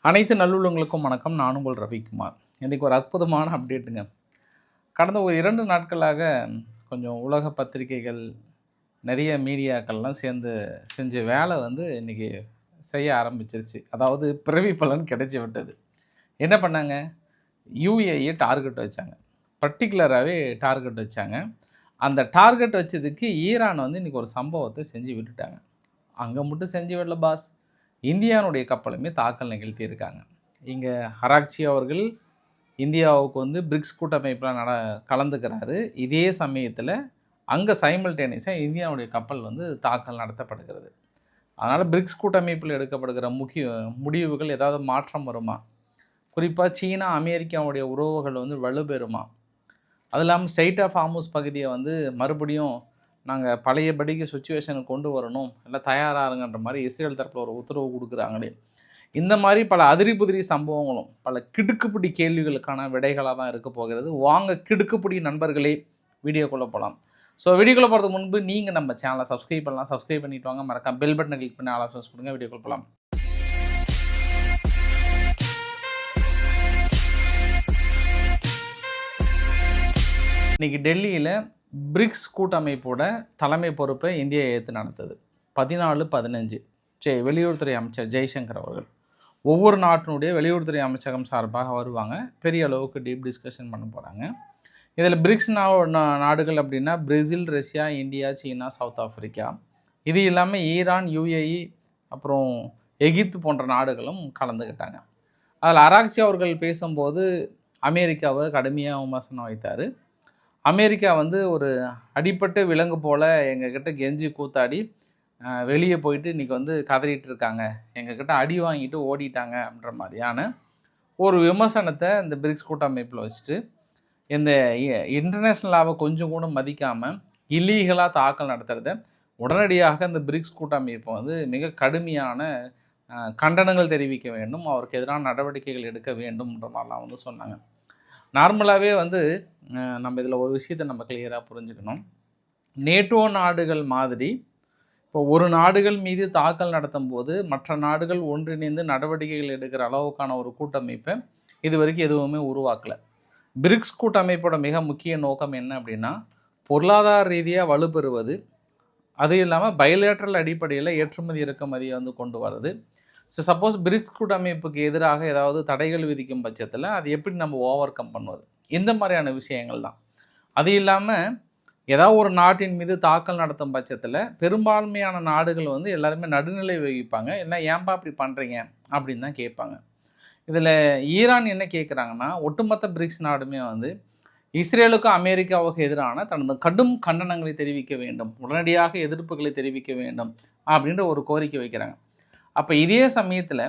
அனைத்து நல்லுள்ளங்களுக்கும் வணக்கம். நான் உங்கள் ரவிக்குமார். இன்றைக்கி ஒரு அற்புதமான அப்டேட்டுங்க. கடந்த ஒரு 2 நாட்களாக கொஞ்சம் உலக பத்திரிகைகள், நிறைய மீடியாக்கள்லாம் சேர்ந்து செஞ்ச வேலை இன்றைக்கி செய்ய ஆரம்பிச்சிருச்சு. அதாவது பிறவி பலன் கிடைச்சி விட்டது. என்ன பண்ணாங்க? யுஏஇ டார்கெட் வச்சாங்க. பர்டிகுலராகவே டார்கெட் வச்சாங்க. அந்த டார்கெட் வச்சதுக்கு ஈரான் இன்றைக்கி ஒரு சம்பவத்தை செஞ்சு விட்டுட்டாங்க. அங்கே மட்டும் செஞ்சு விடல பாஸ், இந்தியாவுடைய கப்பலுமே தாக்கல் நிகழ்த்தியிருக்காங்க. இங்கே ஹராக்சி அவர்கள் இந்தியாவுக்கு பிரிக்ஸ் கூட்டமைப்பில் கலந்துக்கிறாரு. இதே சமயத்தில் அங்கே சைமல்டேனியஸாக இந்தியாவுடைய கப்பல் தாக்கல் நடத்தப்படுகிறது. அதனால் பிரிக்ஸ் கூட்டமைப்பில் எடுக்கப்படுகிற முக்கிய முடிவுகள் ஏதாவது மாற்றம் வருமா? குறிப்பாக சீனா அமெரிக்காவுடைய உறவுகள் வலுப்பெறுமா? அது இல்லாமல் ஸ்ட்ரெய்ட் ஆஃப் ஹார்முஸ் பகுதியை மறுபடியும் நாங்கள் பழையபடிக்கு சுச்சுவேஷனுக்கு கொண்டு வரணும், எல்லாம் தயாராகுங்கன்ற மாதிரி இஸ்ரேல் தரப்பில் ஒரு உத்தரவு கொடுக்குறாங்களே. இந்த மாதிரி பல அதிரி புதிரி சம்பவங்களும் பல கிடுக்குப்பிடி கேள்விகளுக்கான விடைகளாக தான் இருக்க போகிறது. வாங்க கிடுக்குப்பிடி நண்பர்களே வீடியோக்குள்ளே போகலாம். ஸோ வீடியோக்குள்ளே போகிறதுக்கு முன்பு நீங்கள் நம்ம சேனலை சப்ஸ்கிரைப் பண்ணலாம். சப்ஸ்கிரைப் பண்ணிட்டு வாங்க. மறக்காம பெல் பட்டனை கிளிக் பண்ணி ஆல் ஆப்ஷன்ஸ் கொடுங்க. வீடியோக்குள்ளே போகலாம். இன்றைக்கி டெல்லியில் பிரிக்ஸ் கூட்டமைப்போட தலைமை பொறுப்பை இந்தியா ஏற்று நடத்துது. 14-15 வெளியுறவுத்துறை அமைச்சர் ஜெய்சங்கர் அவர்கள் ஒவ்வொரு நாட்டினுடைய வெளியுறவுத்துறை அமைச்சகம் சார்பாக வருவாங்க. பெரிய அளவுக்கு டீப் டிஸ்கஷன் பண்ண போகிறாங்க. இதில் பிரிக்ஸ் நாடுகள் அப்படின்னா பிரேசில், ரஷ்யா, இந்தியா, சீனா, சவுத் ஆஃப்ரிக்கா, இது இல்லாமல் ஈரான், யுஏஇ, அப்புறம் எகிப்து போன்ற நாடுகளும் கலந்துக்கிட்டாங்க. அதில் அராக்சி அவர்கள் பேசும்போது அமெரிக்காவை கடுமையாக விமர்சனம் வைத்தார். அமெரிக்கா ஒரு அடிப்பட்ட விலங்கு போல் எங்ககிட்ட கெஞ்சி கூத்தாடி வெளியே போயிட்டு இன்றைக்கி கதறிட்டு இருக்காங்க, எங்ககிட்ட அடி வாங்கிட்டு ஓடிட்டாங்க அப்படின்ற மாதிரியான ஒரு விமர்சனத்தை இந்த பிரிக்ஸ் கூட்டமைப்பில் வச்சுட்டு இந்த இன்டர்நேஷ்னல் லாவை கொஞ்சம் கூட மதிக்காமல் இல்லீகலாக தாக்கல் நடத்துகிறத உடனடியாக இந்த பிரிக்ஸ் கூட்டமைப்பு மிக கடுமையான கண்டனங்கள் தெரிவிக்க வேண்டும், அவருக்கு எதிரான நடவடிக்கைகள் எடுக்க வேண்டும்ன்ற மாதிரிலாம் சொன்னாங்க. நார்மலாகவே நம்ம இதில் ஒரு விஷயத்தை நம்ம கிளியராக புரிஞ்சுக்கணும். நேட்டோ நாடுகள் மாதிரி இப்போ ஒரு நாடுகள் மீது தாக்கல் நடத்தும் போது மற்ற நாடுகள் ஒன்றிணைந்து நடவடிக்கைகள் எடுக்கிற அளவுக்கான ஒரு கூட்டமைப்பை இது வரைக்கும் எதுவுமே உருவாக்கலை. பிரிக்ஸ் கூட்டமைப்போட மிக முக்கிய நோக்கம் என்ன அப்படின்னா, பொருளாதார ரீதியாக வலுப்பெறுவது, அது இல்லாமல் பைலேட்ரல் அடிப்படையில் ஏற்றுமதி இறக்குமதியை கொண்டு வர்றது. ஸோ சப்போஸ் பிரிக்ஸ் கூட்டமைப்புக்கு எதிராக ஏதாவது தடைகள் விதிக்கும் பட்சத்தில் அது எப்படி நம்ம ஓவர் கம் பண்ணுவது, இந்த மாதிரியான விஷயங்கள் தான். அது இல்லாமல் ஏதாவது ஒரு நாட்டின் மீது தாக்கல் நடத்தும் பட்சத்தில் பெரும்பான்மையான நாடுகள் எல்லாருமே நடுநிலை வகிப்பாங்க. என்ன ஏன்பா அப்படி பண்ணுறீங்க அப்படின்னு தான் கேட்பாங்க. இதில் ஈரான் என்ன கேட்குறாங்கன்னா, ஒட்டுமொத்த பிரிக்ஸ் நாடுமே இஸ்ரேலுக்கும் அமெரிக்காவுக்கு எதிரான தனது கடும் கண்டனங்களை தெரிவிக்க வேண்டும், உடனடியாக எதிர்ப்புகளை தெரிவிக்க வேண்டும் அப்படின்ற ஒரு கோரிக்கை வைக்கிறாங்க. அப்போ இதே சமயத்தில்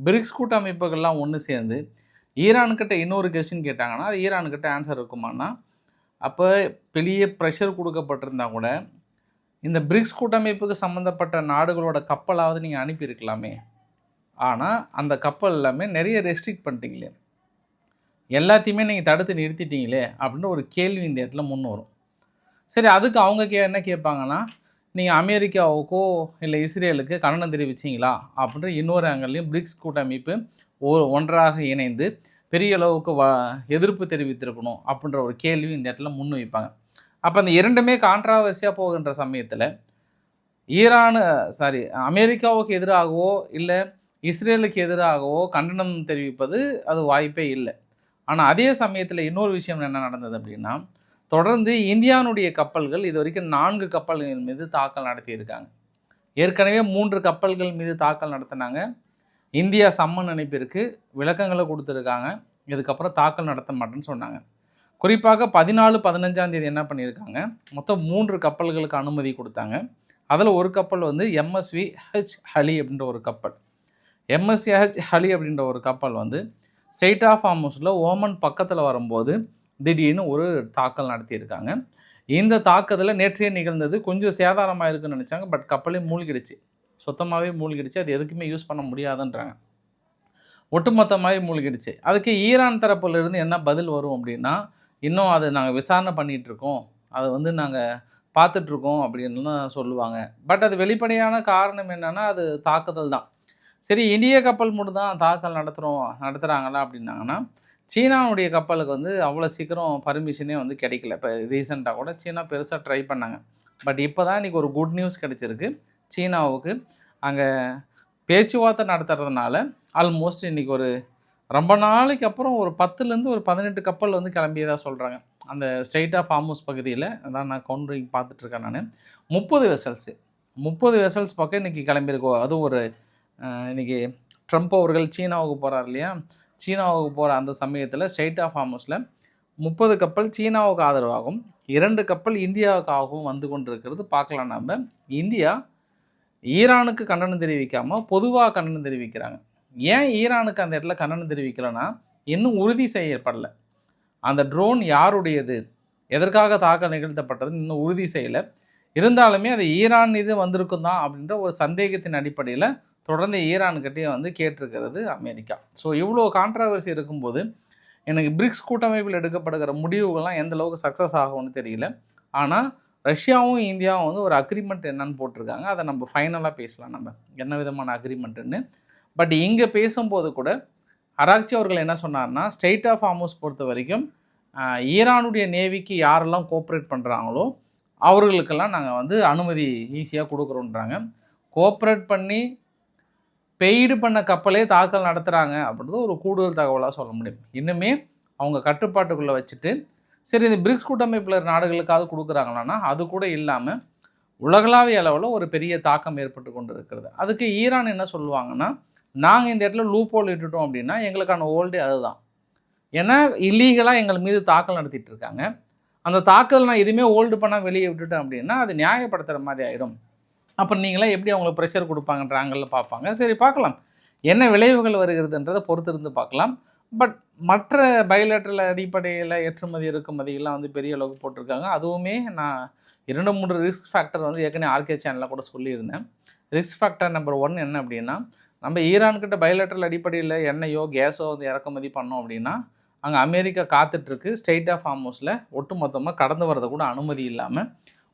பிரிக்ஸ் கூட்டமைப்புகள்லாம் ஒன்று சேர்ந்து ஈரானுக்கிட்ட இன்னொரு கொஸ்டின் கேட்டாங்கன்னா அது ஈரானுக்கிட்ட ஆன்சர் இருக்குமானா, அப்போ பெரிய ப்ரெஷர் கொடுக்கப்பட்டிருந்தா கூட இந்த பிரிக்ஸ் கூட்டமைப்புக்கு சம்மந்தப்பட்ட நாடுகளோட கப்பலாவது நீங்கள் அனுப்பியிருக்கலாமே. ஆனால் அந்த கப்பல் எல்லாமே நிறைய ரெஸ்ட்ரிக்ட் பண்ணிட்டீங்களே, எல்லாத்தையுமே நீங்கள் தடுத்து நிறுத்திட்டீங்களே அப்படின்னு ஒரு கேள்வி இந்த இடத்துல முன் வரும். சரி, அதுக்கு அவங்க என்ன கேட்பாங்கன்னா, நீங்கள் அமெரிக்காவுக்கோ இல்லை இஸ்ரேலுக்கு கண்டனம் தெரிவிச்சிங்களா அப்படின்ற இன்னொரு ஆங்கிலையும் பிரிக்ஸ் கூட்டமைப்பு ஒன்றாக இணைந்து பெரிய அளவுக்கு எதிர்ப்பு தெரிவித்திருக்கணும் அப்படின்ற ஒரு கேள்வி இந்த இடத்துல முன் வைப்பாங்க. அப்போ அந்த இரண்டுமே கான்ட்ராவர்சியாக போகின்ற சமயத்தில் அமெரிக்காவுக்கு எதிராகவோ இல்லை இஸ்ரேலுக்கு எதிராகவோ கண்டனம் தெரிவிப்பது அது வாய்ப்பே இல்லை. ஆனால் அதே சமயத்தில் இன்னொரு விஷயம் என்ன நடந்தது அப்படின்னா, தொடர்ந்து இந்தியாவுடைய கப்பல்கள் இது வரைக்கும் 4 கப்பல்கள் மீது தாக்கல் நடத்தியிருக்காங்க. ஏற்கனவே 3 கப்பல்கள் மீது தாக்கல் நடத்தினாங்க. இந்தியா சம்மன் அனுப்பியிருக்கு, விளக்கங்களை கொடுத்துருக்காங்க, இதுக்கப்புறம் தாக்கல் நடத்த மாட்டேன்னு சொன்னாங்க. குறிப்பாக 14-15 என்ன பண்ணியிருக்காங்க, மொத்தம் 3 கப்பல்களுக்கு அனுமதி கொடுத்தாங்க. அதில் ஒரு கப்பல் எம்எஸ்வி ஹெச் ஹலி அப்படின்ற ஒரு கப்பல். எம்எஸ்வி ஹெச் ஹலி அப்படின்ற ஒரு கப்பல் ஸ்ட்ரெய்ட் ஆஃப் ஹார்முஸில் ஓமன் பக்கத்தில் வரும்போது திடீர்னு ஒரு தாக்கல் நடத்தியிருக்காங்க. இந்த தாக்குதலில் நேற்றையே நிகழ்ந்தது. கொஞ்சம் சேதாரமாக இருக்குன்னு நினச்சாங்க, பட் கப்பலே மூழ்கிடுச்சு, சுத்தமாகவே மூழ்கிடுச்சு. அது எதுக்குமே யூஸ் பண்ண முடியாதுன்றாங்க, ஒட்டுமொத்தமாகவே மூழ்கிடுச்சு. அதுக்கு ஈரான் தரப்புலேருந்து என்ன பதில் வரும் அப்படின்னா, இன்னும் அதை நாங்கள் விசாரணை பண்ணிகிட்ருக்கோம், அதை நாங்கள் பார்த்துட்ருக்கோம் அப்படின்னு சொல்லுவாங்க. பட் அது வெளிப்படையான காரணம் என்னென்னா அது தாக்குதல் தான். சரி, இந்திய கப்பல் மட்டும் தான் தாக்கல் நடத்துகிறாங்களா அப்படின்னாங்கன்னா, சீனாவுடைய கப்பலுக்கு வந்து அவ்வளோ சீக்கிரம் பர்மிஷனே வந்து கிடைக்கல. இப்போ ரீசெண்டாக கூட சீனா பெருசாக ட்ரை பண்ணாங்க. பட் இப்போ தான் இன்றைக்கி ஒரு குட் நியூஸ் கிடச்சிருக்கு. சீனாவுக்கு அங்கே பேச்சுவார்த்தை நடத்துறதுனால ஆல்மோஸ்ட் இன்றைக்கி ஒரு ரொம்ப நாளைக்கு அப்புறம் ஒரு 10லேருந்து ஒரு 18 கப்பல் வந்து கிளம்பியதாக சொல்கிறாங்க. அந்த ஸ்ட்ரெய்ட் ஆஃப் ஹார்முஸ் பகுதியில் அதான் நான் கவுண்டரிங் பார்த்துட்ருக்கேன் நான். 30 வெசல்ஸ் பக்கம் இன்றைக்கி கிளம்பியிருக்கோம். அதுவும் ஒரு இன்றைக்கி ட்ரம்ப் அவர்கள் சீனாவுக்கு போகிறார் இல்லையா, சீனாவுக்கு போகிற அந்த சமயத்தில் ஸ்ட்ரெய்ட் ஆஃப் ஹார்முஸில் 30 கப்பல் சீனாவுக்கு ஆதரவாகவும் 2 கப்பல் இந்தியாவுக்காகவும் வந்து கொண்டிருக்கிறது பார்க்கலாம். நம்ம இந்தியா ஈரானுக்கு கண்டனம் தெரிவிக்காமல் பொதுவாக கண்டனம் தெரிவிக்கிறாங்க. ஏன் ஈரானுக்கு அந்த இடத்துல கண்டனம் தெரிவிக்கலைன்னா, இன்னும் உறுதி செய்யப்படலை. அந்த ட்ரோன் யாருடையது, எதற்காக தாக்கல் நிகழ்த்தப்பட்டதுன்னு இன்னும் உறுதி செய்யலை. இருந்தாலுமே அது ஈரான் இது வந்திருக்கும் தான் அப்படின்ற ஒரு சந்தேகத்தின் அடிப்படையில் தொடர்ந்து ஈரான்கிட்டே வந்து கேட்டிருக்கிறது அமெரிக்கா. ஸோ இவ்வளோ கான்ட்ராவர்சி இருக்கும்போது எனக்கு பிரிக்ஸ் கூட்டமைப்பில் எடுக்கப்படுகிற முடிவுகள்லாம் எந்த அளவுக்கு சக்ஸஸ் ஆகும்னு தெரியல. ஆனால் ரஷ்யாவும் இந்தியாவும் வந்து ஒரு அக்ரிமெண்ட் என்னன்னு போட்டிருக்காங்க. அதை நம்ம ஃபைனலாக பேசலாம், நம்ம என்ன விதமான அக்ரிமெண்ட்டுன்னு. பட் இங்கே பேசும்போது கூட அராக்சி அவர்கள் என்ன சொன்னார்னா, ஸ்ட்ரெய்ட் ஆஃப் ஹார்முஸ் பொறுத்த வரைக்கும் ஈரானுடைய நேவிக்கு யாரெல்லாம் கோஆப்ரேட் பண்ணுறாங்களோ அவர்களுக்கெல்லாம் நாங்கள் வந்து அனுமதி ஈஸியாக கொடுக்குறோன்றாங்க. கோஆப்ரேட் பண்ணி பெய்டு பண்ண கப்பலே தாக்கல் நடத்துகிறாங்க அப்படின்றது ஒரு கூடுதல் தகவலாக சொல்ல முடியும். இன்னுமே அவங்க கட்டுப்பாட்டுக்குள்ளே வச்சுட்டு சரி இந்த பிரிக்ஸ் கூட்டமைப்பில் நாடுகளுக்காவது கொடுக்குறாங்களான்னா அது கூட இல்லாமல் உலகளாவிய அளவில் ஒரு பெரிய தாக்கம் ஏற்பட்டு கொண்டு இருக்கிறது. அதுக்கு ஈரான் என்ன சொல்லுவாங்கன்னா, நாங்கள் இந்த இடத்துல லூப் ஹோல் இட்டுட்டோம் அப்படின்னா எங்களுக்கான ஓல்டே அதுதான். ஏன்னா இல்லீகலாக எங்கள் மீது தாக்கல் நடத்திட்டு இருக்காங்க. அந்த தாக்கல் நான் எதுவுமே ஹோல்டு பண்ணால் வெளியே விட்டுட்டேன் அப்படின்னா அது நியாயப்படுத்துகிற மாதிரி ஆகிடும். அப்புறம் நீங்களாம் எப்படி அவங்களுக்கு ப்ரெஷர் கொடுப்பாங்கன்ற ஆங்கிளில் பார்ப்பாங்க. சரி பார்க்கலாம், என்ன விளைவுகள் வருகிறதுன்றதை பொறுத்திருந்து பார்க்கலாம். பட் மற்ற பைலேட்ரல் அடிப்படையில் ஏற்றுமதி இறக்குமதியெல்லாம் வந்து பெரிய அளவுக்கு போட்டிருக்காங்க. அதுவுமே நான் 2-3 ரிஸ்க் ஃபேக்டர் வந்து ஏற்கனவே ஆர்கே சேனலில் கூட சொல்லியிருந்தேன். ரிஸ்க் ஃபேக்டர் நம்பர் 1 என்ன அப்படின்னா, நம்ம ஈரான்கிட்ட பைலேட்ரல் அடிப்படையில் எண்ணெயோ கேஸோ வந்து இறக்குமதி பண்ணோம் அப்படின்னா அங்கே அமெரிக்கா காத்துட்ருக்கு. ஸ்ட்ரெய்ட் ஆஃப் ஹார்முஸில் ஒட்டுமொத்தமாக கடந்து வரதை கூட அனுமதி இல்லாமல்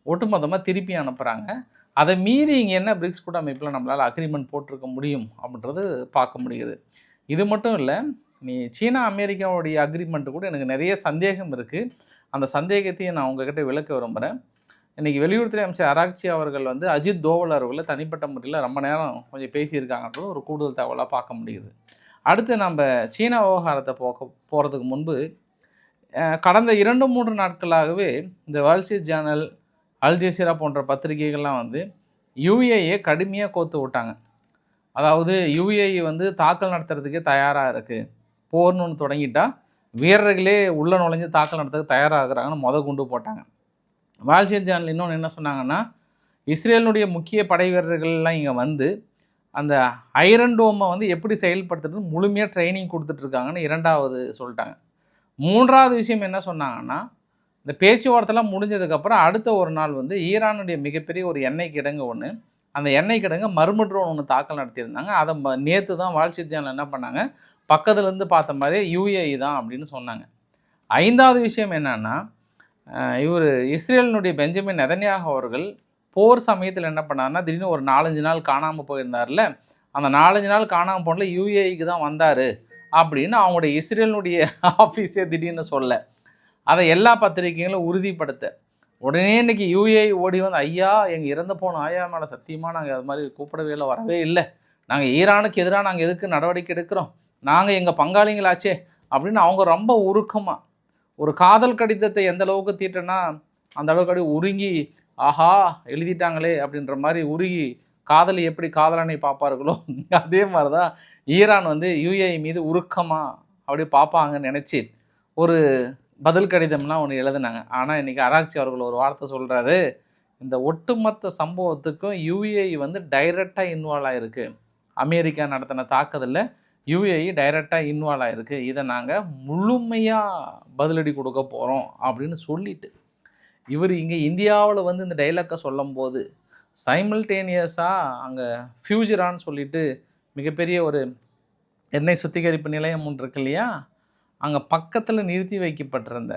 ஒட்டுமொத்தமாக திருப்பி அனுப்புகிறாங்க. அதை மீறி இங்கே என்ன பிரிக்ஸ் கூட்டமைப்பில் நம்மளால் அக்ரிமெண்ட் போட்டிருக்க முடியும் அப்படின்றது பார்க்க முடியுது. இது மட்டும் இல்லை, நீ சீனா அமெரிக்காவுடைய அக்ரிமெண்ட்டு கூட எனக்கு நிறைய சந்தேகம் இருக்குது. அந்த சந்தேகத்தையும் நான் உங்ககிட்ட விளக்க விரும்புகிறேன். இன்றைக்கி வெளியுறவுத்துறை அமைச்சர் அராக்சி அவர்கள் வந்து அஜித் தோவல் அவர்களை தனிப்பட்ட முறையில் ரொம்ப நேரம் கொஞ்சம் பேசியிருக்காங்கன்றது ஒரு கூடுதல் தகவலாக பார்க்க முடியுது. அடுத்து நம்ம சீனா விவகாரத்தை போகிறதுக்கு முன்பு கடந்த 2-3 நாட்களாகவே இந்த Wall Street Journal, Al Jazeera போன்ற பத்திரிகைகள்லாம் வந்து யுஏஇயை கடுமையாக கோத்து விட்டாங்க. அதாவது யுஏஇ வந்து தாக்கல் நடத்துறதுக்கே தயாராக இருக்குது, போர்னு ஒன்று தொடங்கிட்டா வீரர்களே உள்ளே நுழைஞ்சு தாக்கல் நடத்துறதுக்கு தயாராகிறாங்கன்னு குண்டு போட்டாங்க. வால் ஸ்ட்ரீட் ஜேர்னல் இன்னொன்று என்ன சொன்னாங்கன்னா, இஸ்ரேலினுடைய முக்கிய படை வீரர்கள்லாம் இங்கே வந்து அந்த ஐரன் டோமை வந்து எப்படி செயல்படுத்துறது முழுமையாக ட்ரைனிங் கொடுத்துட்ருக்காங்கன்னு 2வது சொல்லிட்டாங்க. 3வது விஷயம் என்ன சொன்னாங்கன்னா, இந்த பேச்சுவார்த்தைலாம் முடிஞ்சதுக்கப்புறம் அடுத்த ஒரு நாள் வந்து ஈரானுடைய மிகப்பெரிய ஒரு எண்ணெய் கிடங்கு ஒன்று, அந்த எண்ணெய் கிடங்கு மர்ம ட்ரோன் ஒன்று தாக்கல் நடத்தியிருந்தாங்க. அதை நேற்று தான் வால் ஸ்ட்ரீட் ஜேர்னல் என்ன பண்ணாங்க, பக்கத்துலேருந்து பார்த்த மாதிரி யுஏஇ தான் அப்படின்னு சொன்னாங்க. 5வது விஷயம் என்னென்னா, இவர் இஸ்ரேலினுடைய பெஞ்சமின் நெதன்யாகு அவர்கள் போர் சமயத்தில் என்ன பண்ணார்னா, திடீர்னு ஒரு 4-5 நாள் காணாமல் போயிருந்தார்ல, அந்த 4-5 நாள் காணாமல் போனல யுஏஇக்கு தான் வந்தார் அப்படின்னு அவங்களுடைய இஸ்ரேலினுடைய ஆஃபீஸே திடீர்னு சொல்ல, அதை எல்லா பத்திரிகைகளும் உறுதிப்படுத்த உடனே இன்றைக்கி யுஏஇ ஓடி வந்து, ஐயா எங்கள் இறந்து போன ஆயா மேலே சத்தியமாக நாங்கள் அது மாதிரி கூப்பிடவே இல்லை, வரவே இல்லை, நாங்கள் ஈரானுக்கு எதிராக நாங்கள் எதுக்கு நடவடிக்கை எடுக்கிறோம், நாங்கள் எங்கள் பங்காளிங்களாச்சே அப்படின்னு அவங்க ரொம்ப உருக்கமாக ஒரு காதல் கடிதத்தை எந்த அளவுக்கு தீட்டனா அந்த அளவுக்கு அப்படியே உருங்கி, ஆஹா எழுதிட்டாங்களே அப்படின்ற மாதிரி உருகி, காதலி எப்படி காதலனை பார்ப்பார்களோ அதே மாதிரி தான் ஈரான் வந்து யுஏஇ மீது உருக்கமாக அப்படியே பார்ப்பாங்கன்னு நினச்சி ஒரு பதில் கடிதம்லாம் ஒன்று எழுதுனாங்க. ஆனால் இன்றைக்கி அராக்சி அவர்கள் ஒரு வார்த்தை சொல்கிறாரு, இந்த ஒட்டுமொத்த சம்பவத்துக்கும் யுஏஇ வந்து டைரெக்டாக இன்வால்வ் ஆகிருக்கு, அமெரிக்கா நடத்தின தாக்குதலில் யுஏஇ டைரெக்டாக இன்வால்வ் ஆகிருக்கு, இதை நாங்கள் முழுமையாக பதிலடி கொடுக்க போகிறோம் அப்படின்னு சொல்லிட்டு இவர் இங்கே இந்தியாவில் வந்து இந்த டைலாக்கை சொல்லும் போது சைமல்டேனியஸாக அங்கே ஃபியூஜரான்னு சொல்லிட்டு மிகப்பெரிய ஒரு எண்ணெய் சுத்திகரிப்பு நிலையம் ஒன்று இருக்கு இல்லையா, அங்கே பக்கத்தில் நிறுத்தி வைக்கப்பட்டிருந்த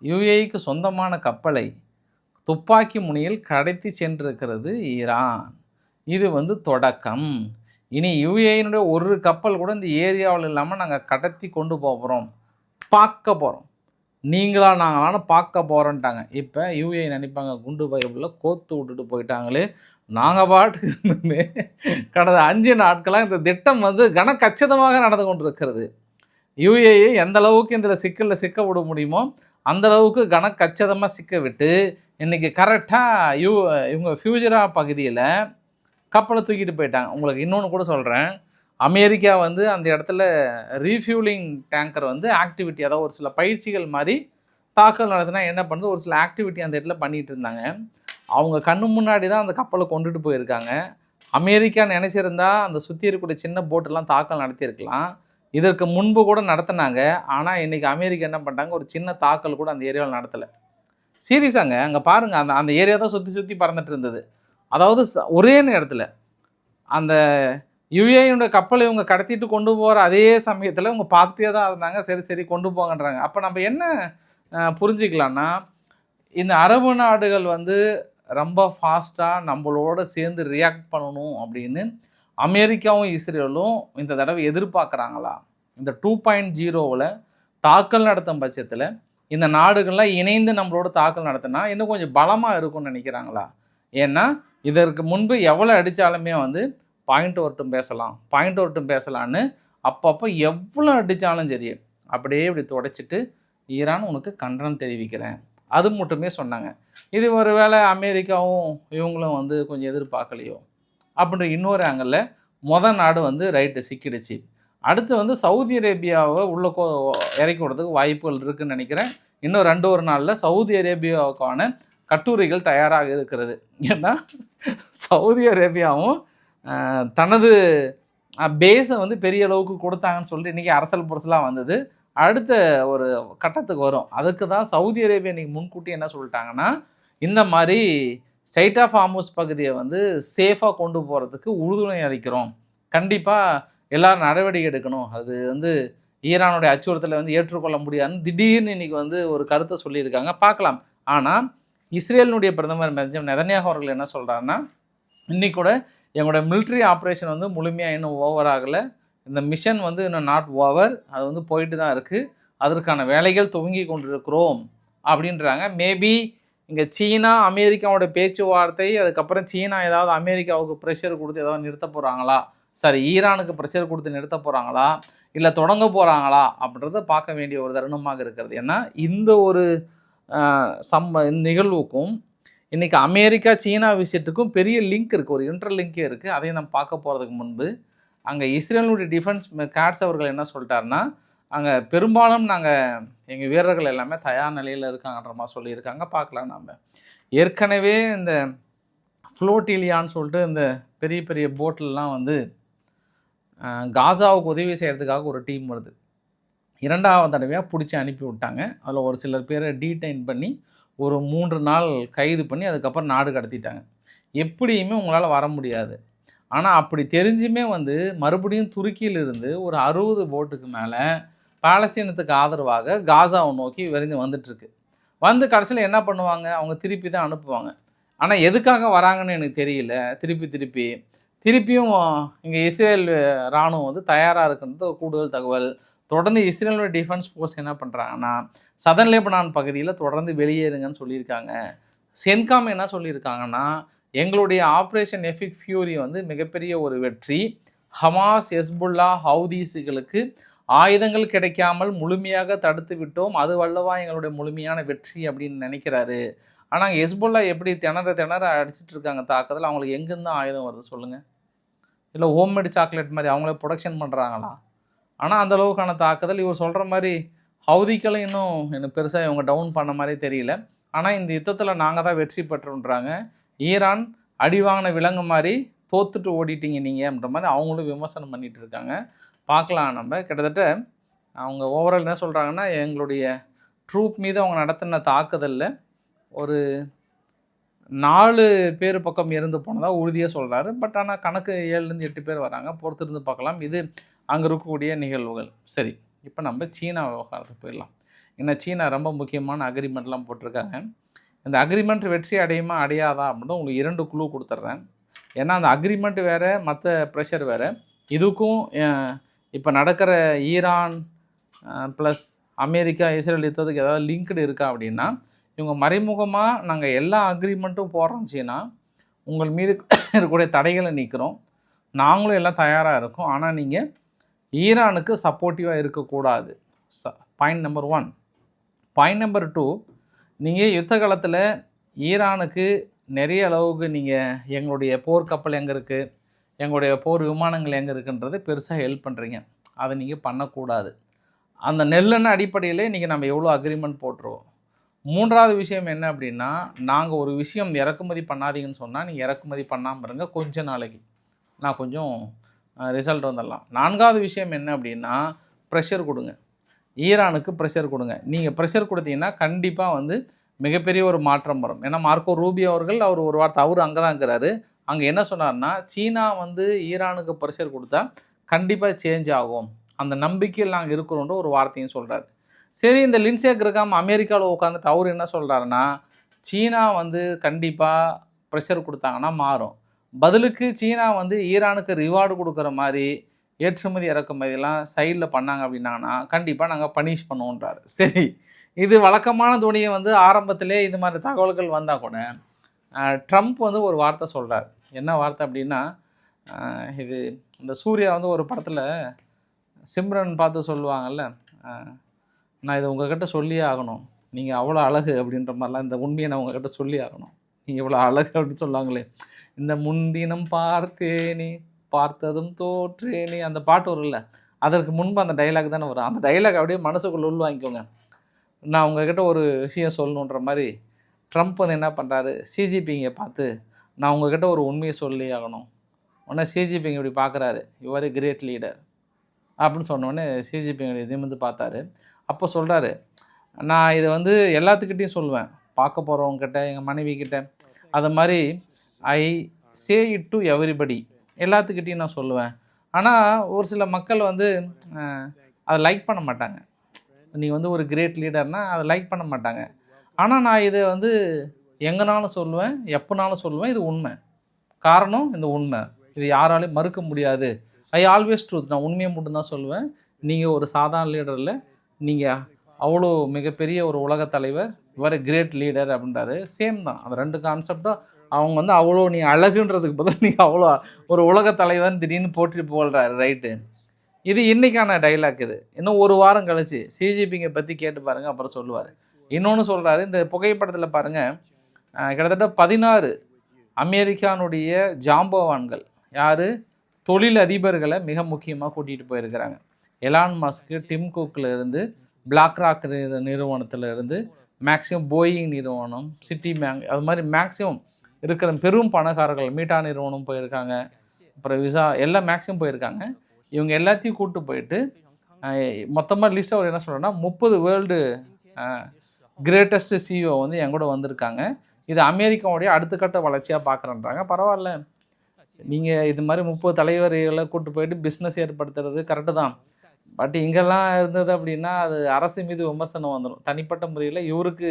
யுஏஇக்கு சொந்தமான கப்பலை துப்பாக்கி முனையில் கடத்தி சென்றிருக்கிறது ஈரான். இது வந்து தொடக்கம். இனி யுஏஇனுடைய ஒரு கப்பல் கூட இந்த ஏரியாவில் இல்லாமல் நாங்கள் கடத்தி கொண்டு போகிறோம், பார்க்க போகிறோம், நீங்களா நாங்களான்னு பார்க்க போகிறோன்ட்டாங்க. இப்போ யுஏஇ நினைப்பாங்க குண்டு பைப்பில் கோத்து விட்டுட்டு போயிட்டாங்களே, நாங்கள் பாட்டுக்கு இருந்துமே கடந்த 5 நாட்களாக இந்த திட்டம் வந்து கனக்கச்சிதமாக நடந்து கொண்டிருக்கிறது. யுஏஇ எந்த அளவுக்கு இந்த சிக்கலில் சிக்க விட முடியுமோ அந்த அளவுக்கு கனக்கச்சிதமாக சிக்க விட்டு இன்றைக்கி கரெக்டாக இவங்க ஃபியூஜரா பகுதியில் கப்பலை தூக்கிட்டு போயிட்டாங்க. உங்களுக்கு இன்னொன்று கூட சொல்கிறேன், அமெரிக்கா வந்து அந்த இடத்துல ரீஃபியூலிங் டேங்கர் வந்து ஆக்டிவிட்டி, அதாவது ஒரு சில பயிற்சிகள் மாதிரி தாக்கல் நடத்தினா என்ன பண்ணுது, ஒரு சில ஆக்டிவிட்டி அந்த இடத்துல பண்ணிகிட்டு இருந்தாங்க. அவங்க கண்ணு முன்னாடி தான் அந்த கப்பலை கொண்டுட்டு போயிருக்காங்க. அமெரிக்கா நினச்சிருந்தா அந்த சுற்றி இருக்கக்கூடிய சின்ன போட்டெல்லாம் தாக்கல் நடத்தியிருக்கலாம். இதற்கு முன்பு கூட நடத்தினாங்க. ஆனால் இன்றைக்கி அமெரிக்கா என்ன பண்ணிட்டாங்க, ஒரு சின்ன தாக்கல் கூட அந்த ஏரியாவில் நடத்தலை. சீரியஸாங்க, அங்கே பாருங்கள், அந்த ஏரியா தான் சுற்றி சுற்றி பறந்துட்டு இருந்தது. அதாவது ஒரே நேரத்தில் அந்த யுஏஇயோட கப்பலை இவங்க கடத்திட்டு கொண்டு போகிற அதே சமயத்தில் இவங்க பார்த்துட்டே தான் இருந்தாங்க. சரி சரி கொண்டு போங்கன்றாங்க. அப்போ நம்ம என்ன புரிஞ்சிக்கலான்னா, இந்த அரபு நாடுகள் வந்து ரொம்ப ஃபாஸ்ட்டாக நம்மளோட சேர்ந்து ரியாக்ட் பண்ணணும் அப்படின்னு அமெரிக்காவும் இஸ்ரேலும் இந்த தடவை எதிர்பார்க்குறாங்களா? இந்த 2.0வில் தாக்கல் நடத்தும் பட்சத்தில் இந்த நாடுகள்லாம் இணைந்து நம்மளோட தாக்கல் நடத்தினா இன்னும் கொஞ்சம் பலமாக இருக்கும்னு நினைக்கிறாங்களா? ஏன்னா இதற்கு முன்பு எவ்வளோ அடித்தாலுமே வந்து பாயிண்ட் வரட்டும் பேசலான்னு அப்பப்போ எவ்வளோ அடித்தாலும் சரி அப்படியே இப்படி தொடச்சிட்டு ஈரான் உனக்கு கண்டனம் தெரிவிக்கிறேன் அது மட்டுமே சொன்னாங்க. இது ஒரு வேளை அமெரிக்காவும் இவங்களும் வந்து கொஞ்சம் எதிர்பார்க்கலையோ அப்படின்ற இன்னொரு ஆங்கிளில் நாடு வந்து ரைட்டு சிக்கிடுச்சு. அடுத்து வந்து சவுதி அரேபியாவை உள்ளே இறக்கி விடுறதுக்கு வாய்ப்புகள் இருக்குதுன்னு நினைக்கிறேன். இன்னும் 2 நாளில் சவுதி அரேபியாவுக்கான கட்டுரைகள் தயாராக இருக்கிறது. ஏன்னா சவுதி அரேபியாவும் தனது பேஸை வந்து பெரிய அளவுக்கு கொடுத்தாங்கன்னு சொல்லிட்டு இன்றைக்கி அரசல் புரசலாக வந்தது. அடுத்த ஒரு கட்டத்துக்கு வரும். அதுக்கு தான் சவுதி அரேபியா இன்றைக்கி முன்கூட்டி என்ன சொல்லிட்டாங்கன்னா, இந்த மாதிரி ஸ்ட்ரைட் ஆஃப் ஹார்முஸ் பகுதியை வந்து சேஃபாக கொண்டு போகிறதுக்கு உறுதுணை அளிக்கிறோம், கண்டிப்பாக எல்லோரும் நடவடிக்கை எடுக்கணும், அது வந்து ஈரானுடைய அச்சுறுத்தலை வந்து ஏற்றுக்கொள்ள முடியாதுன்னு திடீர்னு இன்றைக்கி வந்து ஒரு கருத்தை சொல்லியிருக்காங்க. பார்க்கலாம். ஆனால் இஸ்ரேலினுடைய பிரதமர் பெஞ்சமின் நெதன்யாகு அவர்கள் என்ன சொல்கிறாருன்னா, இன்றைக்கி கூட எங்களோட மிலிட்ரி ஆப்ரேஷன் வந்து முழுமையாக இன்னும் ஓவர் ஆகலை, இந்த மிஷன் வந்து இன்னும் நாட் ஓவர், அது வந்து போயிட்டு தான் இருக்குது, அதற்கான வேலைகள் துவங்கி கொண்டிருக்கிறோம் அப்படின்றாங்க. மேபி இங்கே சீனா அமெரிக்காவோட பேச்சுவார்த்தை, அதுக்கப்புறம் சீனா ஏதாவது அமெரிக்காவுக்கு ப்ரெஷர் கொடுத்து ஏதாவது நிறுத்த போகிறாங்களா, சரி ஈரானுக்கு ப்ரெஷர் கொடுத்து நிறுத்த போகிறாங்களா, இல்லை தொடங்க போகிறாங்களா அப்படின்றத பார்க்க வேண்டிய ஒரு தருணமாக இருக்கிறது. ஏன்னா இந்த ஒரு நிகழ்வுக்கும் இன்றைக்கி அமெரிக்கா சீனா விஷயத்துக்கும் பெரிய லிங்க் இருக்குது, ஒரு இன்டர்லிங்கே இருக்குது. அதையும் நம்ம பார்க்க போகிறதுக்கு முன்பு அங்கே இஸ்ரேலுடைய டிஃபென்ஸ் கேட்ஸ் அவர்கள் என்ன சொல்லிட்டாருன்னா, அங்கே பெரும்பாலும் நாங்கள் எங்கள் வீரர்கள் எல்லாமே தயார் நிலையில் இருக்காங்கன்ற மாதிரி சொல்லியிருக்காங்க. பார்க்கலாம். நம்ம ஏற்கனவே இந்த ஃப்ளோட்டிலியான்னு சொல்லிட்டு இந்த பெரிய பெரிய போட்டிலலாம் வந்து காசாவுக்கு உதவி செய்கிறதுக்காக ஒரு டீம் வருது. 2வது தடவையாக பிடிச்சி அனுப்பி விட்டாங்க. அதில் ஒரு சிலர் பேரை டீடைன் பண்ணி ஒரு 3 நாள் கைது பண்ணி அதுக்கப்புறம் நாடு கடத்திட்டாங்க. எப்படியுமே உங்களால் வர முடியாது. ஆனால் அப்படி தெரிஞ்சுமே வந்து மறுபடியும் துருக்கியிலிருந்து ஒரு 60 போட்டுக்கு மேலே பாலஸ்தீனத்துக்கு ஆதரவாக காசாவை நோக்கி விரைந்து வந்துட்டுருக்கு. வந்து கடைசியில் என்ன பண்ணுவாங்க, அவங்க திருப்பி தான் அனுப்புவாங்க. ஆனால் எதுக்காக வராங்கன்னு எனக்கு தெரியல. திருப்பியும் இங்கே இஸ்ரேல் இராணுவம் வந்து தயாராக இருக்குன்றது ஒரு கூடுதல் தகவல். தொடர்ந்து இஸ்ரேலோட டிஃபென்ஸ் ஃபோர்ஸ் என்ன பண்ணுறாங்கன்னா, சதர்ன் லெபனான் பகுதியில் தொடர்ந்து வெளியேறுங்கன்னு சொல்லியிருக்காங்க. சென்காம் என்ன சொல்லியிருக்காங்கன்னா, எங்களுடைய ஆப்ரேஷன் எஃபிக் ஃபியூரி வந்து மிகப்பெரிய ஒரு வெற்றி, ஹமாஸ், ஹெஸ்புல்லா, ஹவுதீஸுகளுக்கு ஆயுதங்கள் கிடைக்காமல் முழுமையாக தடுத்து விட்டோம், அது வல்லவா எங்களுடைய முழுமையான வெற்றி அப்படின்னு நினைக்கிறாரு. ஆனால் ஹெஸ்புல்லா எப்படி திணற அடிச்சிட்டு இருக்காங்க தாக்குதல், அவங்களுக்கு எங்கேருந்து ஆயுதம் வருது சொல்லுங்கள்? இல்லை ஹோம்மேட் சாக்லேட் மாதிரி அவங்களே ப்ரொடக்ஷன் பண்ணுறாங்களா? ஆனால் அந்தளவுக்கான தாக்குதல் இவர் சொல்கிற மாதிரி ஹவுதிக்களும் இன்னும் எனக்கு பெருசாக இவங்க டவுன் பண்ண மாதிரி தெரியல. ஆனால் இந்த யுத்தத்தில் நாங்கள் தான் வெற்றி பெற்றுன்றாங்க. ஈரான் அடி வாங்கின விலங்கு மாதிரி தோத்துட்டு ஓடிட்டீங்க நீங்கள்ன்ற மாதிரி அவங்களும் விமர்சனம் பண்ணிகிட்டு இருக்காங்க. பார்க்கலாம். நம்ம கிட்டத்தட்ட அவங்க ஓவரால் என்ன சொல்கிறாங்கன்னா, எங்களுடைய ட்ரூப் மீது அவங்க நடத்தின தாக்குதலில் ஒரு 4 பேர் பக்கம் இறந்து போனதாக உறுதியாக சொல்கிறாரு. பட் ஆனால் கணக்கு 7லேருந்து 8 பேர் வராங்க. பொறுத்திருந்து பார்க்கலாம். இது அங்கே இருக்கக்கூடிய நிகழ்வுகள். சரி, இப்போ நம்ம சீனா விவகாரத்துக்கு போயிடலாம். ஏன்னா சீனா ரொம்ப முக்கியமான அக்ரிமெண்ட்லாம் போட்டிருக்காங்க. இந்த அக்ரிமெண்ட் வெற்றி அடையுமா அடையாதா அப்படின்னு உங்களுக்கு 2 குழு கொடுத்துட்றேன். ஏன்னா அந்த அக்ரிமெண்ட் வேறு, மற்ற ப்ரெஷர் வேறு. இதுக்கும் இப்போ நடக்கிற ஈரான் ப்ளஸ் அமெரிக்கா இஸ்ரேல் யுத்தத்துக்கு ஏதாவது லிங்க்டு இருக்கா அப்படின்னா, இவங்க மறைமுகமாக நாங்கள் எல்லா அக்ரிமெண்ட்டும் போடுறோம் சீனா, உங்கள் மீது இருக்கக்கூடிய தடைகளை நீக்கிறோம், நாங்களும் எல்லாம் தயாராக இருக்கோம், ஆனால் நீங்கள் ஈரானுக்கு சப்போர்ட்டிவாக இருக்கக்கூடாது. Point number 1. பாயிண்ட் நம்பர் 2, நீங்கள் யுத்த காலத்தில் ஈரானுக்கு நிறைய அளவுக்கு நீங்கள் எங்களுடைய போர்க்கப்பல் எங்கே இருக்குது, எங்களுடைய போர் விமானங்கள் எங்கே இருக்குன்றது பெருசாக ஹெல்ப் பண்ணுறீங்க. அதை நீங்கள் பண்ணக்கூடாது. அந்த நெல்லெண்ண அடிப்படையில் இன்றைக்கி நம்ம எவ்வளோ அக்ரிமெண்ட் போட்டுருவோம். 3வது விஷயம் என்ன அப்படின்னா, நாங்கள் ஒரு விஷயம் இறக்குமதி பண்ணாதீங்கன்னு சொன்னால் நீங்கள் இறக்குமதி பண்ணாமல் இருங்க கொஞ்ச நாளைக்கு, நான் கொஞ்சம் ரிசல்ட் வந்துடலாம். 4வது விஷயம் என்ன அப்படின்னா, ப்ரெஷர் கொடுங்க, ஈரானுக்கு ப்ரெஷர் கொடுங்க. நீங்கள் ப்ரெஷர் கொடுத்தீங்கன்னா கண்டிப்பாக வந்து மிகப்பெரிய ஒரு மாற்றம் வரும். ஏன்னா மார்க்கோ ரூபியோ அவர்கள் அவர் ஒரு வார்த்தை, அவர் அங்கே தான் இருக்கிறாரு, அங்கே என்ன சொன்னார்னா, சீனா வந்து ஈரானுக்கு ப்ரெஷர் கொடுத்தா கண்டிப்பாக சேஞ்ச் ஆகும், அந்த நம்பிக்கையில் நாங்கள் இருக்கிறோன்ற ஒரு வார்த்தையும் சொல்கிறார். சரி, இந்த லிண்ட்சே கிரஹாம் அமெரிக்காவில் உட்காந்துட்டு அவர் என்ன சொல்கிறாருன்னா, சீனா வந்து கண்டிப்பாக ப்ரெஷர் கொடுத்தாங்கன்னா மாறும், பதிலுக்கு சீனா வந்து ஈரானுக்கு ரிவார்டு கொடுக்குற மாதிரி ஏற்றுமதி இறக்குமதியெல்லாம் சைடில் பண்ணாங்க அப்படின்னாங்கன்னா கண்டிப்பாக நாங்கள் பனிஷ் பண்ணுவோன்றார். சரி, இது வழக்கமான துணியை வந்து ஆரம்பத்திலே இது மாதிரி தகவல்கள் வந்தால் கூட ட்ரம்ப் வந்து ஒரு வார்த்தை சொல்கிறார். என்ன வார்த்தை அப்படின்னா, இது இந்த சூர்யா வந்து ஒரு படத்தில் சிம்ரன் பார்த்து சொல்லுவாங்கள்ல, நான் இதை உங்ககிட்ட சொல்லியே ஆகணும், நீங்கள் அவ்வளோ அழகு அப்படின்ற மாதிரிலாம், இந்த உண்மையை நான் உங்ககிட்ட சொல்லி ஆகணும், நீங்கள் இவ்வளோ அழகு அப்படின்னு சொல்லுவாங்களே, இந்த முன்தினம் பார்த்தேனே பார்த்ததும் தோற்றேனே, அந்த பாட்டு வரும்ல, அதற்கு முன்பு அந்த டைலாக் தானே வரும். அந்த டைலாக் அப்படியே மனசுக்குள்ள உள் வாங்கிக்கோங்க. நான் உங்ககிட்ட ஒரு விஷயம் சொல்லணுன்ற மாதிரி ட்ரம்ப் வந்து என்ன பண்ணுறாரு, சிஜிபிங்கை பார்த்து நான் உங்ககிட்ட ஒரு உண்மையை சொல்லி ஆகணும். உடனே சிஜிபிங்க இப்படி பார்க்குறாரு, யுவர் ஏ கிரேட் லீடர் அப்படின்னு சொன்னோடனே சிஜிபிங்க நிமிர்ந்து பார்த்தாரு. அப்போ சொல்கிறாரு, நான் இதை வந்து எல்லாத்துக்கிட்டையும் சொல்லுவேன், பார்க்க போகிறவங்கக்கிட்ட, எங்கள் மனைவிக்கிட்ட, அது மாதிரி ஐ சே இட் டு எவ்ரிபடி, எல்லாத்துக்கிட்டையும் நான் சொல்லுவேன். ஆனால் ஒரு சில மக்கள் வந்து அதை லைக் பண்ண மாட்டாங்க. நீங்கள் வந்து ஒரு கிரேட் லீடர்னால் அதை லைக் பண்ண மாட்டாங்க. ஆனால் நான் இதை வந்து எங்கேனாலும் சொல்லுவேன், எப்போனாலும் சொல்லுவேன், இது உண்மை. காரணம் இந்த உண்மை, இது யாராலையும் மறுக்க முடியாது. ஐ ஆல்வேஸ் ட்ரூத், நான் உண்மையை மட்டும்தான் சொல்லுவேன். நீங்கள் ஒரு சாதாரண லீடர் இல்லை, நீங்கள் அவ்வளோ மிகப்பெரிய ஒரு உலக தலைவர், இவர் கிரேட் லீடர் அப்படின்றாரு. சேம் தான், அந்த 2 கான்செப்டும். அவங்க வந்து அவ்வளோ நீ அழகுன்றதுக்கு பதில் நீங்கள் அவ்வளோ ஒரு உலக தலைவர்னு திடீர்னு போற்றி போடுறாரு. ரைட்டு, இது இன்றைக்கான டைலாக். இது இன்னும் ஒரு வாரம் கழிச்சு சிஜிபிங்கை பற்றி கேட்டு பாருங்கள், அப்புறம் சொல்லுவார். இன்னொன்று சொல்கிறாரு, இந்த புகைப்படத்தில் பாருங்கள், கிட்டத்தட்ட 16 அமெரிக்கானுடைய ஜாம்பவான்கள், யார், தொழில் அதிபர்களை மிக முக்கியமாக கூட்டிகிட்டு போயிருக்கிறாங்க. எலான் மஸ்க்கு, டிம் குக்கில் இருந்து, பிளாக் ராக் நிறுவனத்தில் இருந்து, மேக்ஸிமம் போயிங் நிறுவனம், சிட்டி பேங்க், அது மாதிரி மேக்ஸிமம் இருக்கிற பெரும் பணக்காரர்கள், மீட்டா நிறுவனம் போயிருக்காங்க, அப்புறம் விசா எல்லாம் மேக்ஸிமம் போயிருக்காங்க. இவங்க எல்லாத்தையும் கூப்பிட்டு போயிட்டு மொத்தமாக லிஸ்ட் அவர் என்ன சொல்கிறேன்னா 30 வேர்ல்டு கிரேட்டஸ்ட் சிஇஓ வந்து என் கூட வந்திருக்காங்க, இது அமெரிக்காவுடைய அடுத்த கட்ட வளர்ச்சியாக பார்க்குறேன்றாங்க. பரவாயில்ல, நீங்கள் இது மாதிரி 30 தலைவர்களை கூப்பிட்டு போயிட்டு பிஸ்னஸ் ஏற்படுத்துறது கரெக்டு தான். பட் இங்கெல்லாம் இருந்தது அப்படின்னா அது அரசு மீது விமர்சனம் வந்துடும். தனிப்பட்ட முறையில் இவருக்கு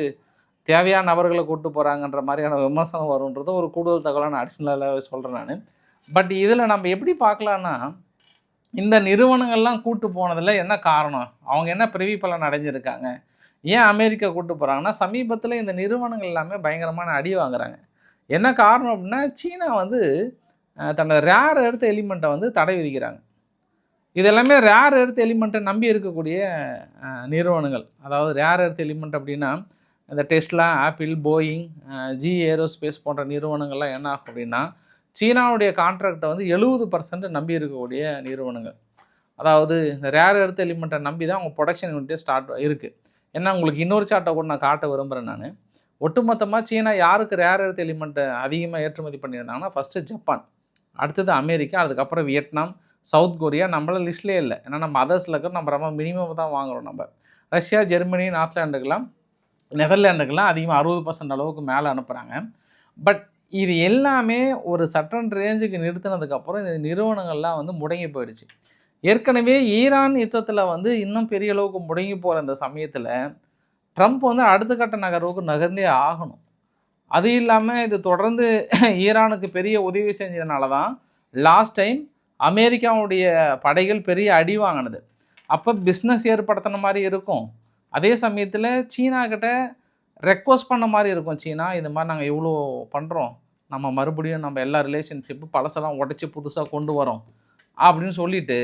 தேவையான நபர்களை கூப்பிட்டு போகிறாங்கன்ற மாதிரியான விமர்சனம் வரும்ன்றது ஒரு கூடுதல் தகவலாக நான் அடிஷ்னலாக சொல்கிறேன் நான். பட் இதில் நம்ம எப்படி பார்க்கலான்னா, இந்த நிறுவனங்கள்லாம் கூட்டு போனதில் என்ன காரணம், அவங்க என்ன பிரிவி பலன் அடைஞ்சிருக்காங்க, ஏன் அமெரிக்கா கூட்டு போகிறாங்கன்னா, சமீபத்தில் இந்த நிறுவனங்கள் எல்லாமே பயங்கரமான அடி வாங்குறாங்க. என்ன காரணம் அப்படின்னா, சீனா வந்து தன்னோட ரேர் எர்த் எலிமெண்ட்டை வந்து தடை விதிக்கிறாங்க. இது எல்லாமே ரேர் எர்த் எலிமெண்ட்டை நம்பி இருக்கக்கூடிய நிறுவனங்கள். அதாவது ரேர் எர்த் எலிமெண்ட் அப்படின்னா இந்த Tesla, apple, Boeing, G aerospace போன்ற நிறுவனங்கள்லாம் என்ன ஆகும் அப்படின்னா, சீனாவுடைய கான்ட்ராக்டை வந்து 70% நம்பி இருக்கக்கூடிய நிறுவனங்கள். அதாவது இந்த ரேர் எர்த் எலிமெண்ட்டை நம்பி தான் அவங்க ப்ரொடக்ஷன் யூனிட்டே ஸ்டார்ட் இருக்குது. ஏன்னா உங்களுக்கு இன்னொரு சார்ட்டை கூட நான் காட்ட விரும்புகிறேன் நான். ஒட்டுமொத்தமாக சீனா யாருக்கு ரேர் எர்த் எலிமெண்ட்டை அதிகமாக ஏற்றுமதி பண்ணியிருந்தாங்கன்னா, ஃபஸ்ட்டு ஜப்பான், அடுத்தது அமெரிக்கா, அதுக்கப்புறம் வியட்நாம், சவுத் கொரியா நம்மள லிஸ்ட்லேயே இல்லை. ஏன்னா நம்ம அதர்ஸில் இருக்கிற நம்ம ரொம்ப மினிமம் தான் வாங்குகிறோம். நம்ம ரஷ்யா, ஜெர்மனி, நார்த்லாண்டுக்கெல்லாம், நெதர்லாண்டுக்கெல்லாம் அதிகமாக 60% அளவுக்கு மேலே அனுப்புகிறாங்க. பட் இது எல்லாமே ஒரு சர்டன் ரேஞ்சுக்கு நிறுத்தினதுக்கப்புறம் இந்த நிறுவனங்கள்லாம் வந்து முடங்கி போயிடுச்சு. ஏற்கனவே ஈரான் யுத்தத்தில் வந்து இன்னும் பெரிய அளவுக்கு முடங்கி போகிற இந்த சமயத்தில் ட்ரம்ப் வந்து அடுத்த கட்ட நகர்வுக்கு நகர்ந்தே ஆகணும். அது இல்லாமல் இது தொடர்ந்து ஈரானுக்கு பெரிய உதவி செஞ்சதுனால தான் லாஸ்ட் டைம் அமெரிக்காவுடைய படைகள் பெரிய அடி வாங்கினது. அப்போ பிஸ்னஸ் ஏற்படுத்தின மாதிரி இருக்கும். அதே சமயத்தில் சீனா கிட்ட ரெக்வஸ்ட் பண்ண மாதிரி இருக்கும். சீனா இது மாதிரி நாங்கள் இவ்வளோ பண்ணுறோம், நம்ம மறுபடியும் நம்ம எல்லா ரிலேஷன்ஷிப்பு பழசெல்லாம் உடச்சி புதுசாக கொண்டு வரோம் அப்படின்னு சொல்லிவிட்டு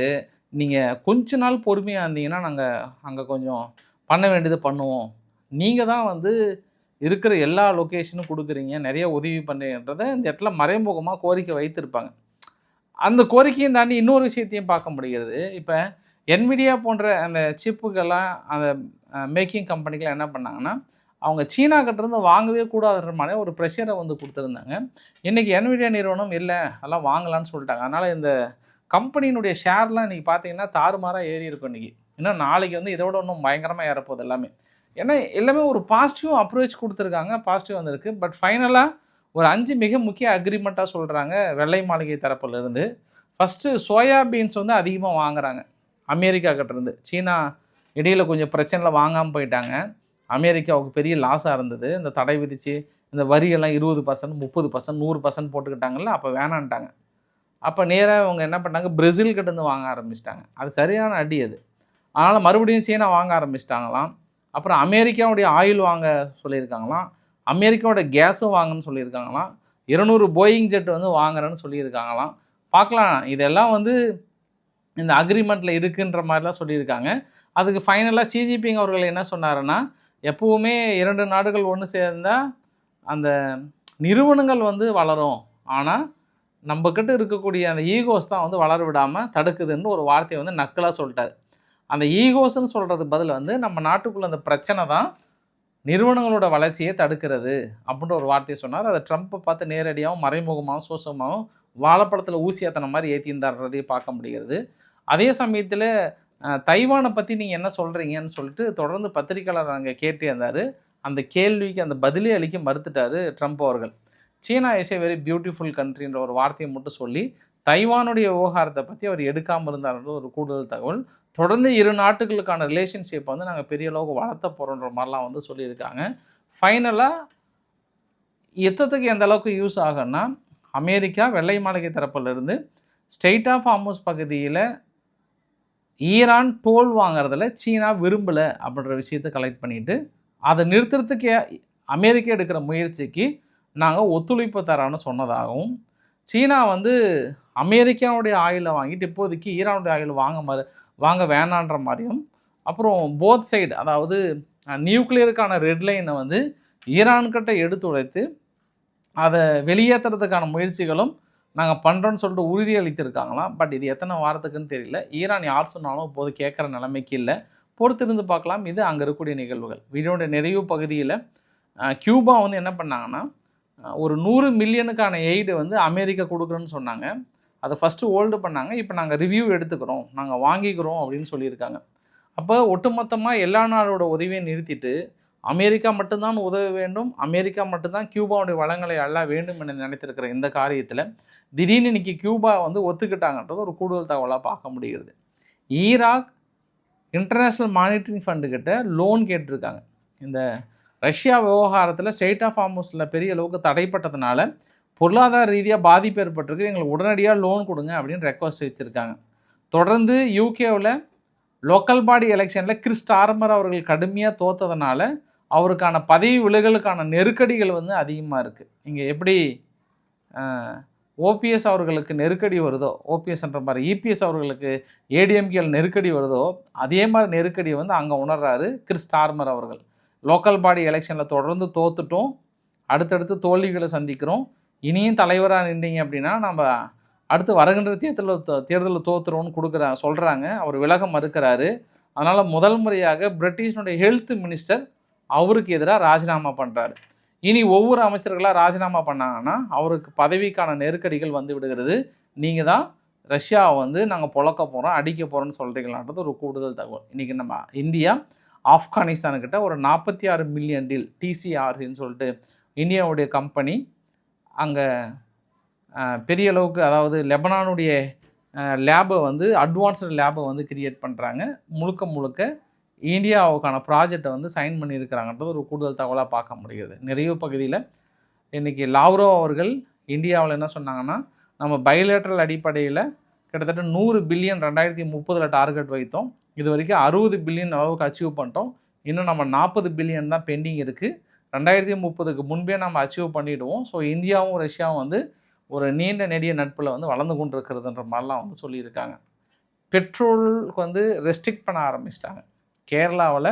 நீங்கள் கொஞ்ச நாள் பொறுமையாக இருந்தீங்கன்னா நாங்கள் அங்கே கொஞ்சம் பண்ண வேண்டியது பண்ணுவோம். நீங்கள் தான் வந்து இருக்கிற எல்லா லொக்கேஷனும் கொடுக்குறீங்க, நிறைய உதவி பண்ணுறதை இந்த இடத்துல மறைமுகமாக கோரிக்கை வைத்திருப்பாங்க. அந்த கோரிக்கையும் தாண்டி இன்னொரு விஷயத்தையும் பார்க்க முடிகிறது. இப்போ என்விடியா போன்ற அந்த சிப்புக்கெல்லாம் அந்த மேக்கிங் கம்பெனிக்கெலாம் என்ன பண்ணாங்கன்னா, அவங்க சீனா கிட்டேருந்து வாங்கவே கூடாதுன்ற மாதிரி ஒரு ப்ரெஷரை வந்து கொடுத்துருந்தாங்க. இன்றைக்கி என்விடியா நிறுவனம் இல்லை அதெல்லாம் வாங்கலான்னு சொல்லிட்டாங்க. அதனால் இந்த கம்பெனியினுடைய ஷேர்லாம் இன்றைக்கி பார்த்தீங்கன்னா தாறுமாறாக ஏறி இருக்கும். இன்றைக்கி இன்னும் நாளைக்கு வந்து இதோட இன்னும் பயங்கரமாக ஏறப்போகுது எல்லாமே. ஏன்னா எல்லாமே ஒரு பாசிட்டிவ் அப்ரோச் கொடுத்துருக்காங்க, பாசிட்டிவ் வந்திருக்கு. பட் ஃபைனலாக ஒரு 5 மிக முக்கிய அக்ரிமெண்ட்டாக சொல்கிறாங்க வெள்ளை மாளிகை தரப்புலேருந்து. ஃபஸ்ட்டு சோயாபீன்ஸ் வந்து அதிகமாக வாங்குகிறாங்க அமெரிக்கா கிட்டேருந்து. சீனா இடையில் கொஞ்சம் பிரச்சனையில் வாங்காமல் போயிட்டாங்க. அமெரிக்காவுக்கு பெரிய லாஸாக இருந்தது. இந்த தடை விதித்து இந்த வரியெல்லாம் 20%, 30%, 100% போட்டுக்கிட்டாங்கல்ல, அப்போ வேணான்ட்டாங்க. அப்போ நேராக அவங்க என்ன பண்ணாங்க, பிரேசில் கிட்டேருந்து வாங்க ஆரம்பிச்சிட்டாங்க. அது சரியான அடி அது. அதனால் மறுபடியும் சீனா வாங்க ஆரம்பிச்சிட்டாங்களாம். அப்புறம் அமெரிக்காவுடைய ஆயில் வாங்க சொல்லியிருக்காங்களாம், அமெரிக்காவோட கேஸும் வாங்கன்னு சொல்லியிருக்காங்களாம், 200 போயிங் ஜெட் வந்து வாங்குறேன்னு சொல்லியிருக்காங்களாம். பார்க்கலாம், இதெல்லாம் வந்து இந்த அக்ரிமெண்ட்டில் இருக்குன்ற மாதிரிலாம் சொல்லியிருக்காங்க. அதுக்கு ஃபைனலாக சிஜிபிங் அவர்கள் என்ன சொன்னாருன்னா, எப்போவுமே 2 நாடுகள் ஒன்று சேர்ந்தால் அந்த நிறுவனங்கள் வந்து வளரும், ஆனால் நம்மக்கிட்ட இருக்கக்கூடிய அந்த ஈகோஸ் தான் வந்து வளர விடாமல் தடுக்குதுன்னு ஒரு வார்த்தையை வந்து நக்கலாக சொல்லிட்டார். அந்த ஈகோஸ்ன்னு சொல்கிறது பதில் வந்து நம்ம நாட்டுக்குள்ளே அந்த பிரச்சனை தான் நிறுவனங்களோட வளர்ச்சியை தடுக்கிறது அப்படின்ற ஒரு வார்த்தையை சொன்னார். அதை ட்ரம்ப்பை பார்த்து நேரடியாகவும் மறைமுகமாகவும் சோசமாகவும் வாழைப்பழத்தில் ஊசி ஏற்றின மாதிரி ஏற்றியிருந்தார்றதையும் பார்க்க முடிகிறது. அதே சமயத்தில் தைவானை பற்றி நீங்கள் என்ன சொல்கிறீங்கன்னு சொல்லிட்டு தொடர்ந்து பத்திரிக்கையாளர் அங்கே கேட்டே இருந்தார். அந்த கேள்விக்கு அந்த பதிலே அளிக்க மறுத்துட்டார் ட்ரம்ப் அவர்கள். சீனா இஸ் ஏ வெரி பியூட்டிஃபுல் கண்ட்ரின்ற ஒரு வார்த்தையை மட்டும் சொல்லி தைவானுடைய விவகாரத்தை பற்றி அவர் எடுக்காமல் இருந்தார்ன்ற ஒரு கூடுதல் தகவல். தொடர்ந்து 2 நாட்டுகளுக்கான ரிலேஷன்ஷிப்பை வந்து நாங்கள் பெரிய அளவுக்கு வளர்த்த போகிறோன்ற மாதிரிலாம் வந்து சொல்லியிருக்காங்க. ஃபைனலாக யுத்தத்துக்கு எந்த அளவுக்கு யூஸ் ஆகும்னா, அமெரிக்கா வெள்ளை மாளிகை தரப்பிலிருந்து ஸ்ட்ரெய்ட் ஆஃப் ஹார்முஸ் பகுதியில் ஈரான் டோல் வாங்குறதுல சீனா விரும்பலை அப்படின்ற விஷயத்தை கலெக்ட் பண்ணிவிட்டு அதை நிறுத்துறதுக்கு அமெரிக்கா எடுக்கிற முயற்சிக்கு நாங்கள் ஒத்துழைப்பு தரோன்னு சொன்னதாகவும், சீனா வந்து அமெரிக்காவுடைய ஆயிலை வாங்கிட்டு இப்போதைக்கு ஈரானுடைய ஆயில் வாங்க வேணான்ற மாதிரியும், அப்புறம் போத் சைடு அதாவது நியூக்ளியருக்கான ரெட்லைனை வந்து ஈரான்கிட்ட எடுத்துரைத்து அதை வெளியேற்றுறதுக்கான முயற்சிகளும் நாங்கள் பண்ணுறோன்னு சொல்லிட்டு உறுதி அளித்திருக்காங்களாம். பட் இது எத்தனை வாரத்துக்குன்னு தெரியல. ஈரான் யார் சொன்னாலும் இப்போது கேட்குற நிலைமைக்கு இல்லை. பொறுத்திருந்து பார்க்கலாம். இது அங்கே இருக்கக்கூடிய நிகழ்வுகள். வீடியோடைய நிறைவு பகுதியில் கியூபா வந்து என்ன பண்ணாங்கன்னா, ஒரு 100 மில்லியனுக்கான எய்டு வந்து அமெரிக்கா கொடுக்குறோன்னு சொன்னாங்க. அதை ஃபஸ்ட்டு ஹோல்டு பண்ணாங்க. இப்போ நாங்கள் ரிவ்யூ எடுத்துக்கிறோம், நாங்கள் வாங்கிக்கிறோம் அப்படின்னு சொல்லியிருக்காங்க. அப்போ ஒட்டுமொத்தமாக எல்லா நாடோட உதவியை நிறுத்திட்டு அமெரிக்கா மட்டும்தான் உதவ வேண்டும், அமெரிக்கா மட்டும்தான் கியூபாவுடைய வளங்களை அள்ள வேண்டும் என நினைத்திருக்கிற இந்த காரியத்தில் திடீர்னு இன்றைக்கி கியூபா வந்து ஒத்துக்கிட்டாங்கன்றது ஒரு கூடுதல் தகவலாக பார்க்க முடிகிறது. ஈராக் இன்டர்நேஷ்னல் மானிட்டரிங் ஃபண்டுக்கிட்ட லோன் கேட்டிருக்காங்க. இந்த ரஷ்யா விவகாரத்தில் ஸ்ட்ரெய்ட் ஆஃப் ஹார்முஸில் பெரிய அளவுக்கு தடைப்பட்டதுனால பொருளாதார ரீதியாக பாதிப்பு ஏற்பட்டிருக்கு, எங்களுக்கு உடனடியாக லோன் கொடுங்க அப்படின்னு ரெக்வஸ்ட் வச்சுருக்காங்க. தொடர்ந்து யூகேவில் லோக்கல் பாடி எலெக்ஷனில் கிறிஸ் ஸ்டார்மர் அவர்கள் கடுமையாக தோற்றதுனால அவருக்கான பதவி விலகலுக்கான நெருக்கடிகள் வந்து அதிகமாக இருக்குது. இங்கே எப்படி ஓபிஎஸ் அவர்களுக்கு நெருக்கடி வருதோ, ஓபிஎஸ்ன்ற மாதிரி இபிஎஸ் அவர்களுக்கு ஏடிஎம்கேல நெருக்கடி வருதோ, அதே மாதிரி நெருக்கடியை வந்து அங்கே உணர்றாரு கிறிஸ் ஸ்டார்மர் அவர்கள். லோக்கல் பாடி எலெக்ஷனில் தொடர்ந்து தோத்துட்டோம், அடுத்தடுத்து தோல்விகளை சந்திக்கிறோம், இனியும் தலைவராக நின்றீங்க அப்படின்னா நம்ம அடுத்து வருகின்ற தேர்தலில் தோற்றுறோன்னு சொல்கிறாங்க. அவர் விலக மறுக்கிறாரு. அதனால் முதல் முறையாக பிரிட்டிஷனுடைய ஹெல்த் மினிஸ்டர் அவருக்கு எதிராக ராஜினாமா பண்ணுறாரு. இனி ஒவ்வொரு அமைச்சர்களாக ராஜினாமா பண்ணாங்கன்னா அவருக்கு பதவிக்கான நெருக்கடிகள் வந்து விடுகிறது. நீங்கள் தான் ரஷ்யாவை வந்து நாங்கள் பொழக்க போகிறோம், அடிக்க போகிறோன்னு சொல்கிறீங்களான்றது ஒரு கூடுதல் தகவல். இன்றைக்கி நம்ம இந்தியா ஆப்கானிஸ்தானுக்கிட்ட ஒரு 46 மில்லியன் டீல் டிசிஆர்சின்னு சொல்லிட்டு இந்தியாவுடைய கம்பெனி அங்கே பெரிய அளவுக்கு, அதாவது லெபனானுடைய லேபை வந்து அட்வான்ஸ்டு லேபை வந்து கிரியேட் பண்ணுறாங்க. முழுக்க இந்தியாவுக்கான ப்ராஜெக்டை வந்து சைன் பண்ணியிருக்கிறாங்கன்றது ஒரு கூடுதல் தகவலாக பார்க்க முடியுது. நிறைவு பகுதியில் இன்றைக்கி லாவ்ரோ அவர்கள் இந்தியாவில் என்ன சொன்னாங்கன்னா, நம்ம பைலேட்ரல் அடிப்படையில் கிட்டத்தட்ட 100 பில்லியன் 2030 டார்கெட் வைத்தோம். இது வரைக்கும் 60 பில்லியன் அளவுக்கு அச்சீவ் பண்ணிட்டோம். இன்னும் நம்ம 40 பில்லியன் தான் பெண்டிங் இருக்குது. 2030க்கு முன்பே நம்ம அச்சீவ் பண்ணிவிடுவோம். ஸோ இந்தியாவும் ரஷ்யாவும் வந்து ஒரு நீண்ட நெடிய நட்பில் வந்து வளர்ந்து கொண்டு இருக்கிறதுன்ற மாதிரிலாம் வந்து சொல்லியிருக்காங்க. பெட்ரோலுக்கு வந்து ரெஸ்ட்ரிக்ட் பண்ண ஆரம்பிச்சிட்டாங்க. கேரளாவில்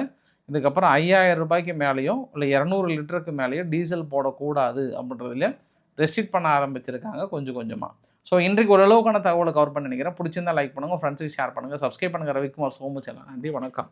இதுக்கப்புறம் 5000 ரூபாய்க்கு மேலேயும் இல்லை 200 லிட்டருக்கு மேலேயோ டீசல் போடக்கூடாது அப்படின்றதுல ரெஸ்ட்ரிக்ட் பண்ண ஆரம்பிச்சிருக்காங்க கொஞ்சம் கொஞ்சமாக. ஸோ இன்றைக்கு ஓரளவுக்கான தகவலை கவர் பண்ண நினைக்கிறேன். பிடிச்சிருந்தா லைக் பண்ணுங்கள், ஃப்ரெண்ட்ஸுக்கு ஷேர் பண்ணுங்கள், சப்ஸ்கிரைப் பண்ணுங்கள். ரவிக்குமார் சோமு சேனல். நன்றி, வணக்கம்.